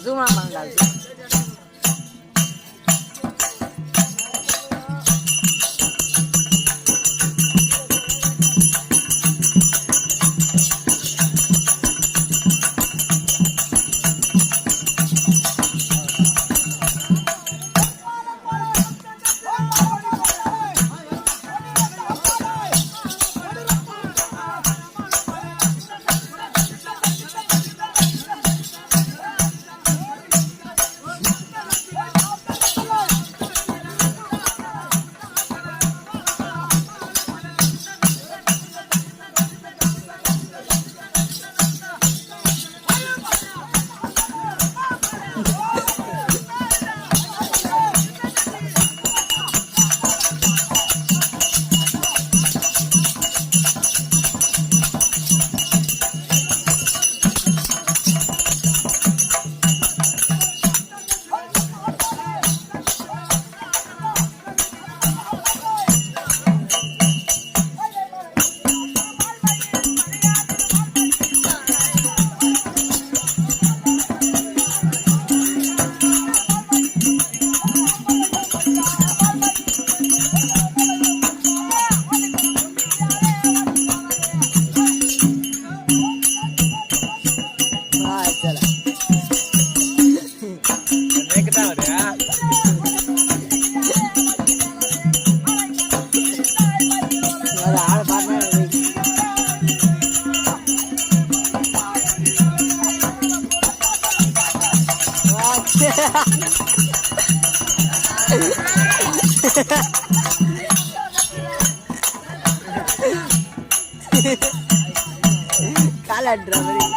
ஜூமா பண்ணாது காலாடுற மாதிரி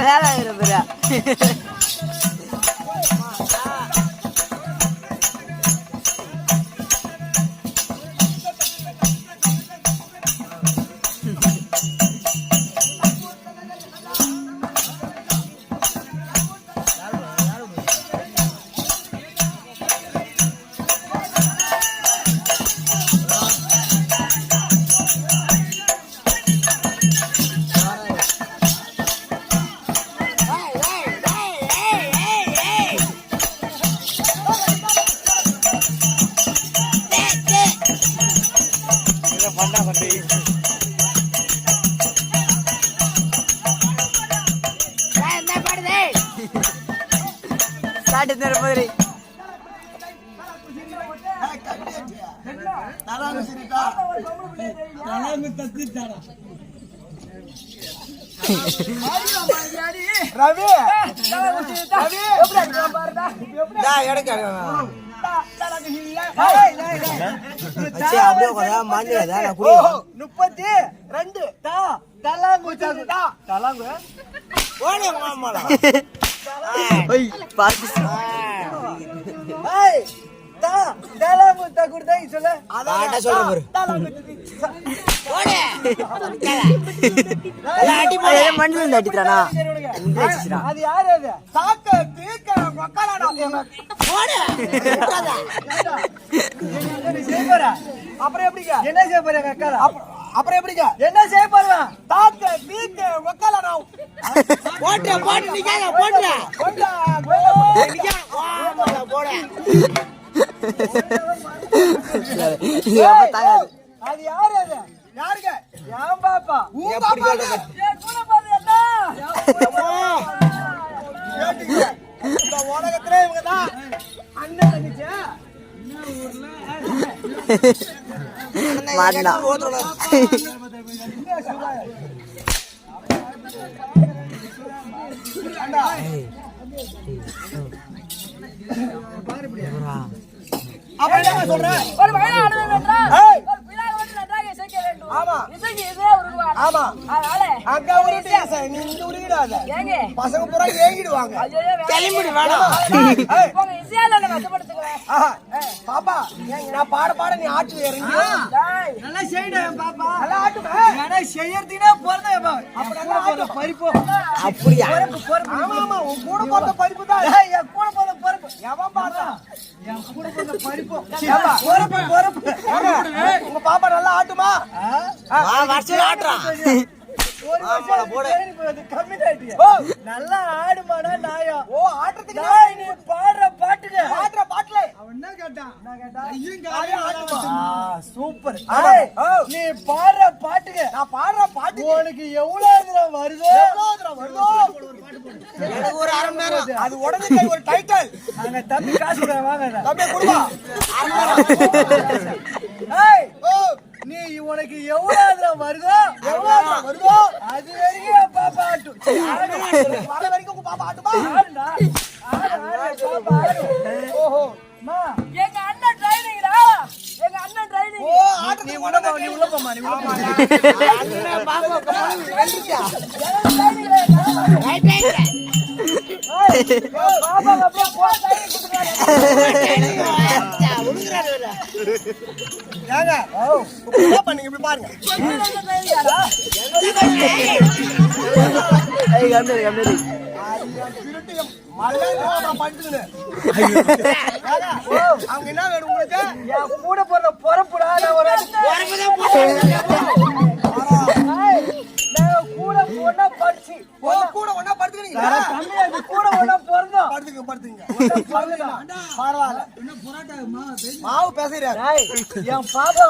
வேலை வேலை மாட்டு தர மாதிரி ரவி அப்படியே மாஞ்சாதா 32 தலாங்கு ஓடே மாமாடா ஓய் பாத்து ஏய் தலாங்கு குடுதே சொல்ல அத சொல்ற பாரு ஓடே அடி போடே மண்ணில அடிக்குறானா அது யாரு அது சாக்க தீக்க மக்களாடா ஓடே என்ன செய்ய போற அப்புறம் எப்படிங்க என்ன செய்ய போற மக்களா அப்புறம் எப்படிங்க என்ன செய்ய போறா தாக்க தீக்க மக்களாடா போடு நிக்காத போடுடா போடா நிக்கா வாடா போடே அது யாரு அது யாருங்க யாம் பாப்பா எப்படி கேட்ட கூட பாரு என்ன இந்த உலகத்துல இவங்க தான் அண்ணன் தங்கச்சி மாட்டனா அப்ப என்ன சொல்ற ஒரு வயல ஆடுவேன்றா ஒரு பிளாக வந்து நன்றாக இசைக்க வேண்டும் ஆமா இசைக்கு இதே உருவாடு ஆமா அதனால அங்க உருட்டி நீ இங்க உருகிடாத ஏங்க பசங்க பூரா ஏங்கிடுவாங்க ஐயோ கிளம்பிடு வேணாம் போங்க இசையால என்ன கஷ்டப்படுத்துங்க பாப்பா நான் பாட நீ ஆட்டு இறங்கி டேய் நல்லா செய்டா பாப்பா நல்லா ஆட்டுமா انا செய்யறதுனா போறதே அப்ப நல்லா ஆட்டு பரிப்பு அப்படியே ஆமா ஆமா உன் கூட போற பரிப்பு தான் ஏய் என் கூட போற பரிப்பு எவன் பார்த்தா என் கூட போற பரிப்பு பரிப்பு உங்க பாப்பா நல்லா ஆட்டுமா வருஷம் ஆடுறான் ஒரு வருஷம் போடு கம்மி ஆயிட்டியா ஓ நல்லா ஆடுமாடா நாயா ஓ ஆட்றதுக்கு நீ பாடுற பாட்டுக்கு அவன் என்ன கேட்டான் ஐயங்க ஆடுமா சூப்பர் நீ பாடுற பாட்டுக்கு நான் பாடுற பாட்டுக்கு உனக்கு எவ்வளவு தூரம் வருதோ எனக்கு ஒரு அரை மணி நேரம் அது உடனே ஒரு டைட்டில் அங்க தம்பி காசு வாங்க தம்பி கொடுப்பா ஏய் ஓ நீ உனக்கு எவ்வளவு தூரம் வருதோ அது வரைக்கும் பாப்பா ஆட்டு வர வரைக்கும் உங்க பாப்பா ஆட்டுமா ஆடுடா ஆடு பாப்பா ஆடு ஓஹோ மா எங்க அண்ணன் ட்ரைனிங்டா எங்க அண்ணன் ட்ரைனிங் ஓ ஆட்டு நீ உள்ள போமா நீ உள்ள போமா அண்ணன் பாப்பா போய் வெல்லிட்டா ரைட் பாப்பா அப்படியே போ ட்ரைனிங் குடுறாரு உடுங்கறாரு ஏங்க என்ன பண்ணீங்க இப்படி பாருங்க ஏய் கம்னரி அவங்க என்ன வேணும் உங்களுக்கு என் கூட போற பொறப்புடா நான் ஒரு கூட ஒண்ணா படிச்சு கூட ஒண்ணா படுத்துக்கிறீங்க கூட ஒண்ணா பிறந்தோம் படுத்துங்க பரவாயில்ல மாவு பேசுறாரு என் பாப்பா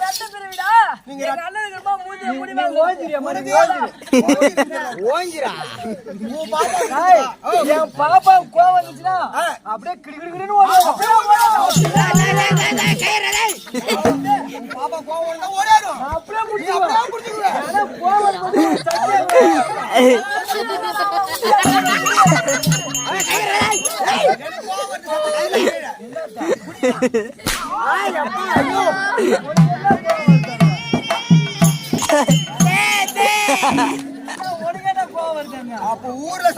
ரத்த பிரிவிடா எங்க அண்ணனுக்கு ரொம்ப மூஞ்சி முடிவா ஓஞ்சிரா என் பாப்பா கோவம் வந்துச்சுன்னா அப்படியே கிடுகிடுன்னு ஓடுவாங்க பாப்பா கோவம் வந்தா ஓடாடும் அப்படியே முடிச்சுக்குவேன் கோவம் அப்ப ஊர்ல